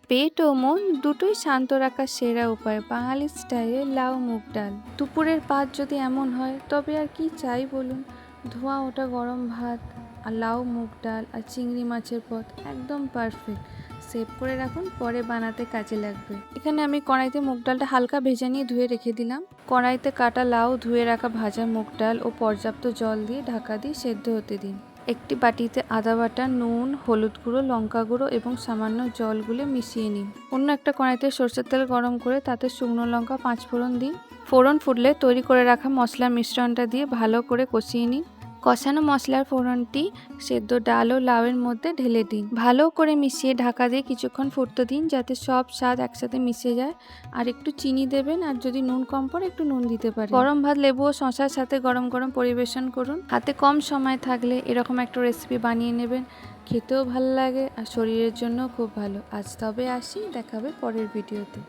পেট ও মন দুটোই শান্ত রাখার সেরা উপায় বাঙালি স্টাইলে লাউ মুগ ডাল। দুপুরের পাত যদি এমন হয় তবে আর কি চাই বলুন। ধোঁয়া ওটা গরম ভাত আর লাউ মুগ ডাল আর চিংড়ি মাছের পদ একদম পারফেক্ট। সেভ করে রাখুন, পরে বানাতে কাজে লাগবে। এখানে আমি কড়াইতে মুগ ডালটা হালকা ভেজে নিয়ে ধুয়ে রেখে দিলাম। কড়াইতে কাটা লাউ, ধুয়ে রাখা ভাজা মুগ ডাল ও পর্যাপ্ত জল দিয়ে ঢাকা দিয়ে সেদ্ধ হতে দিন। একটি বাটিতে আদা বাটা, নুন, হলুদ গুঁড়ো, লঙ্কা গুঁড়ো এবং সামান্য জল গুলে মিশিয়ে নিন। অন্য একটা কড়াইতে সরষের তেল গরম করে তাতে শুকনো লঙ্কা 5 ফোড়ন দিন। ফোড়ন ফুটলে তৈরি করে রাখা মশলার মিশ্রণটা দিয়ে ভালো করে কষিয়ে নিন। কষানো মশলার ফোড়নটি সেদ্ধ ডাল ও লাউয়ের মধ্যে ঢেলে দিন। ভালো করে মিশিয়ে ঢাকা দিয়ে কিছুক্ষণ ফুটতে দিন যাতে সব স্বাদ একসাথে মিশে যায়। আর একটু চিনি দেবেন, আর যদি নুন কম পড়ে একটু নুন দিতে পারেন। গরম ভাত, লেবু ও শসার সাথে গরম গরম পরিবেশন করুন। হাতে কম সময় থাকলে এরকম একটা রেসিপি বানিয়ে নেবেন, খেতেও ভালো লাগে আর শরীরের জন্য খুব ভালো। আজ তবে আসি, দেখা হবে পরের ভিডিওতে।